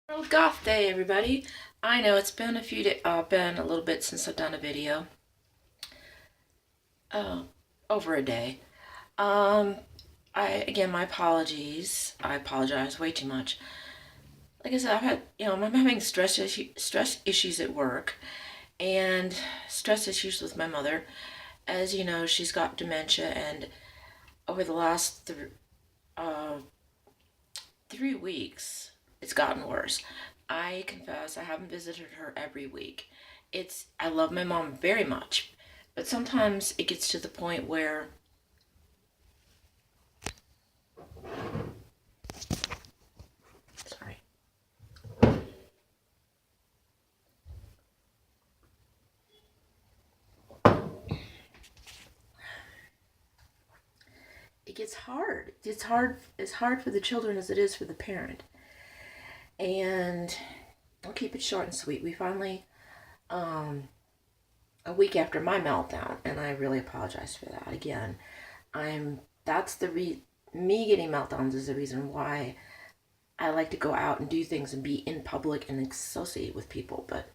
Well, Goth Day, everybody. I know it's been been a little bit since I've done a video. Oh, over a day. Um, again, my apologies. I apologize way too much. Like I said, I'm having stress issues at work, and stress issues with my mother. As you know, she's got dementia, and over the last 3 weeks, it's gotten worse. I confess I haven't visited her every week. I love my mom very much, but sometimes it gets to the point where sorry. It gets hard. It's hard for the children as it is for the parent. And I'll keep it short and sweet. We finally a week after my meltdown, and I really apologize for that. Again, I'm that's the re me getting meltdowns is the reason why I like to go out and do things and be in public and associate with people. But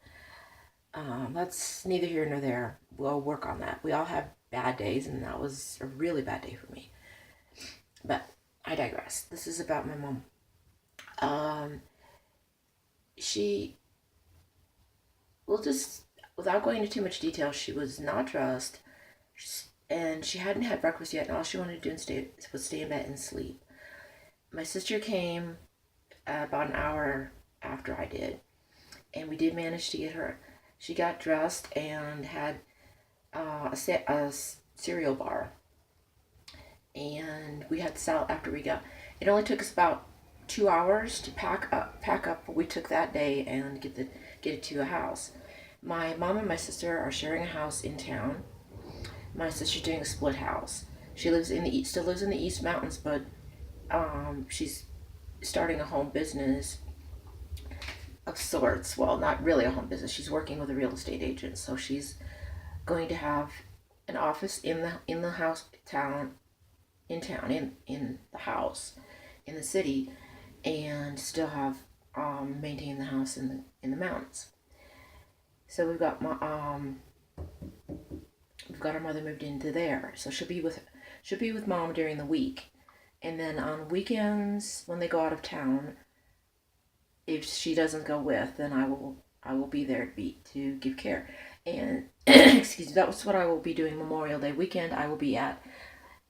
that's neither here nor there. We'll work on that. We all have bad days, and that was a really bad day for me. But I digress. This is about my mom. Um, she, well, just without going into too much detail, she was not dressed, and she hadn't had breakfast yet, and all she wanted to do was stay in bed and sleep. My sister came about an hour after I did, and we did manage to get her. She got dressed and had a cereal bar, and we had salad after we got. It only took us about 2 hours to pack up what we took that day and get it to a house. My mom and my sister are sharing a house in town. My sister's doing a split house. She lives in the east, still lives in the East Mountains, but she's starting a home business of sorts. Well, not really a home business. She's working with a real estate agent, so she's going to have an office in the house in the house in the city, and still have maintain the house in the mountains. So we've got our mother moved into there, so she'll be with mom during the week, and then on weekends when they go out of town, if she doesn't go with, then I will be there to give care. And excuse me, that was what I will be doing Memorial Day weekend. I will be at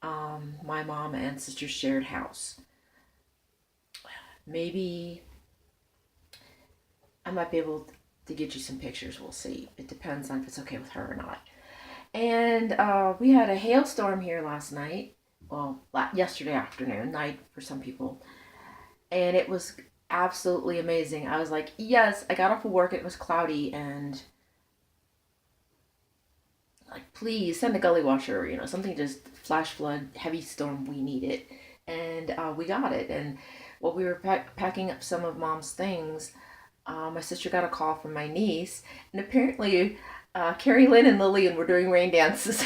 my mom and sister's shared house. Maybe I might be able to get you some pictures. We'll see. It depends on if it's okay with her or not. And we had a hailstorm here last night. Well, yesterday afternoon, night for some people. And it was absolutely amazing. I was like, yes, I got off of work. It was cloudy, and like, please send a gully washer, something, just flash flood, heavy storm. We need it. And we got it. And while we were packing up some of mom's things, my sister got a call from my niece, and apparently Carrie Lynn and Lillian were doing rain dances.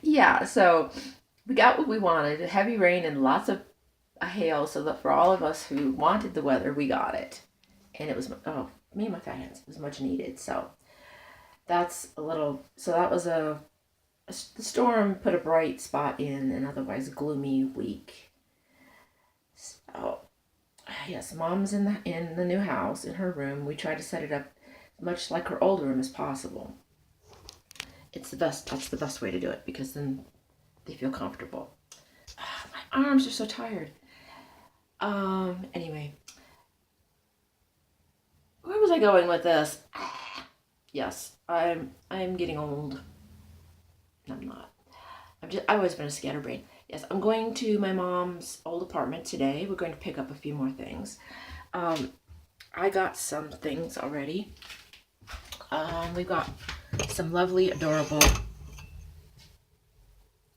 Yeah, so we got what we wanted, heavy rain and lots of hail, so that for all of us who wanted the weather, we got it. And it was, oh, me and my fat hands, it was much needed. So that was the storm put a bright spot in an otherwise gloomy week. So, yes, mom's in the new house in her room. We tried to set it up much like her old room as possible. It's the best. That's the best way to do it, because then they feel comfortable. My arms are so tired. Anyway, where was I going with this? Yes, I'm getting old. I'm not. I've always been a scatterbrain. Yes, I'm going to my mom's old apartment today. We're going to pick up a few more things. I got some things already. We've got some lovely, adorable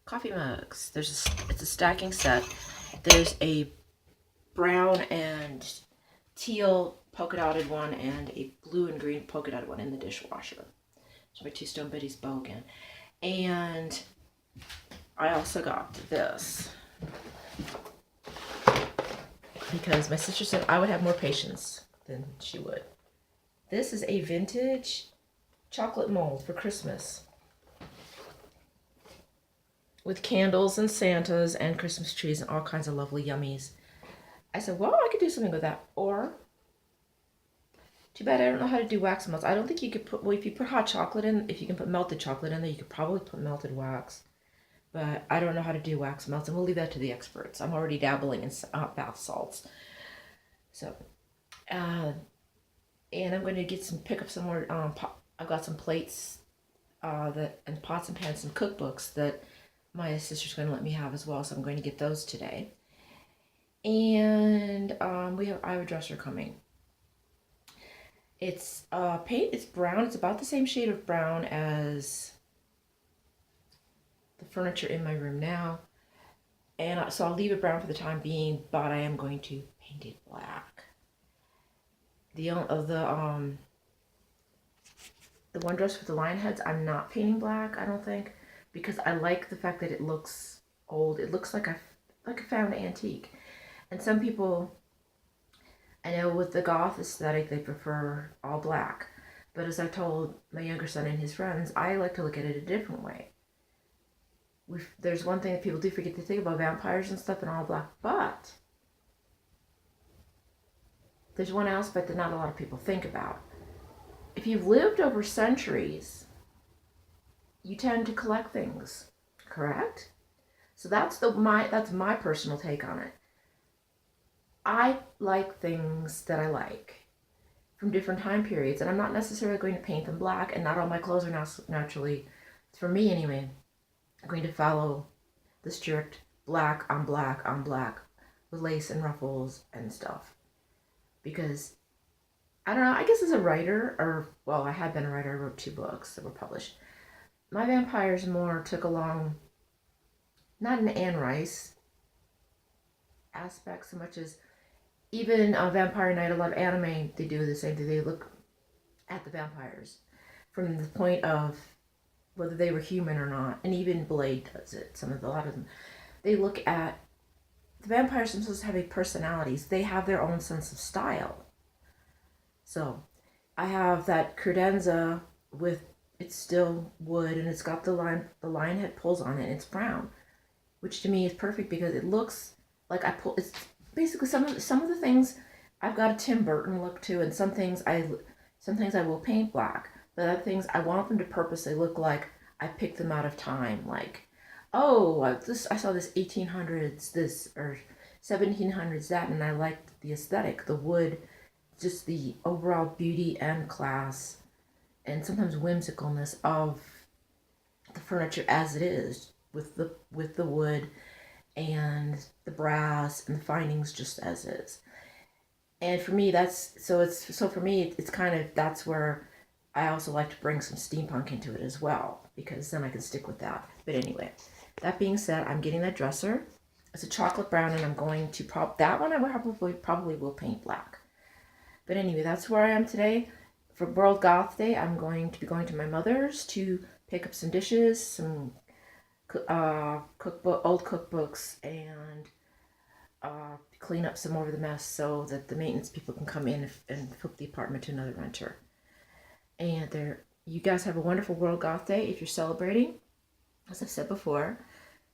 coffee mugs. It's a stacking set. There's a brown and teal polka dotted one and a blue and green polka dotted one in the dishwasher. So my two Stone Betty's Bogan. And I also got this. because my sister said I would have more patience than she would. This is a vintage chocolate mold for Christmas with candles and Santas and Christmas trees and all kinds of lovely yummies. I said, well, I could do something with that. Or, too bad I don't know how to do wax melts. I don't think you could put, well, if you put hot chocolate in, if you can put melted chocolate in there, you could probably put melted wax. But I don't know how to do wax melts, and we'll leave that to the experts. I'm already dabbling in bath salts. So, and I'm going to pick up some more, I've got some plates and pots and pans and cookbooks that my sister's going to let me have as well, so I'm going to get those today. And I have a dresser coming. It's it's brown. It's about the same shade of brown as the furniture in my room now, and so I'll leave it brown for the time being. But I am going to paint it black. The one dress with the lion heads, I'm not painting black. I don't think, because I like the fact that it looks old. It looks like a found antique, and some people, I know with the goth aesthetic, they prefer all black. But as I told my younger son and his friends, I like to look at it a different way. There's one thing that people do forget to think about vampires and stuff in all black, but there's one aspect that not a lot of people think about. If you've lived over centuries, you tend to collect things, correct? So that's my personal take on it. I like things that I like from different time periods, and I'm not necessarily going to paint them black, and not all my clothes are naturally, for me anyway, going to follow the strict black on black on black with lace and ruffles and stuff. Because, I don't know, I guess as a writer, I had been a writer, I wrote 2 books that were published. My vampires more took along, not an Anne Rice aspect so much as, even Vampire Night, a lot of anime, they do the same thing. They look at the vampires from the point of whether they were human or not. And even Blade does it. A lot of them. They look at, the vampires themselves have personalities. They have their own sense of style. So, I have that credenza with, it's still wood, and it's got the lion head pulls on it, and it's brown. Which to me is perfect because it looks like it's basically some of the things I've got a Tim Burton look to, and some things I will paint black, but other things I want them to purposely look like I picked them out of time. Like, oh, I saw this 1800s this or 1700s that, and I liked the aesthetic, the wood, just the overall beauty and class, and sometimes whimsicalness of the furniture as it is, with the wood and the brass and the findings just as is. And for me, it's kind of, that's where I also like to bring some steampunk into it as well, because then I can stick with that. But anyway, that being said, I'm getting that dresser. It's a chocolate brown, and I'm going to that one I probably will paint black. But anyway, that's where I am today. For World Goth Day, I'm going to be going to my mother's to pick up some dishes, some old cookbooks, and clean up some more of the mess so that the maintenance people can come in and hook the apartment to another renter. And you guys have a wonderful World Goth Day. If you're celebrating, as I've said before,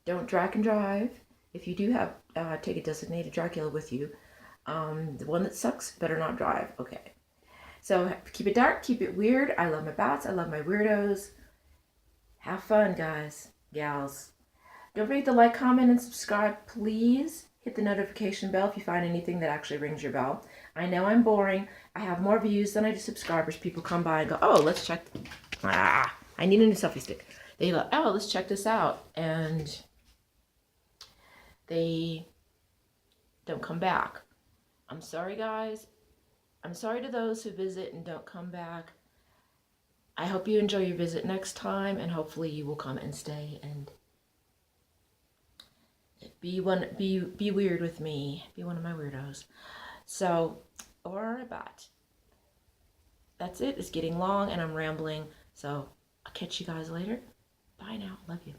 don't drag and drive. If you do have take a designated Dracula with you, the one that sucks better not drive. Okay. So keep it dark, keep it weird. I love my bats. I love my weirdos. Have fun, guys, gals. Don't forget to like, comment, and subscribe. Please hit the notification bell if you find anything that actually rings your bell. I know I'm boring. I have more views than I do subscribers. People come by and go, oh, let's check. I need a new selfie stick. They go, oh, let's check this out. And they don't come back. I'm sorry, guys. I'm sorry to those who visit and don't come back. I hope you enjoy your visit next time, and hopefully you will come and stay and be weird with me. Be one of my weirdos. So, or a bat. That's it. It's getting long and I'm rambling. So, I'll catch you guys later. Bye now. Love you.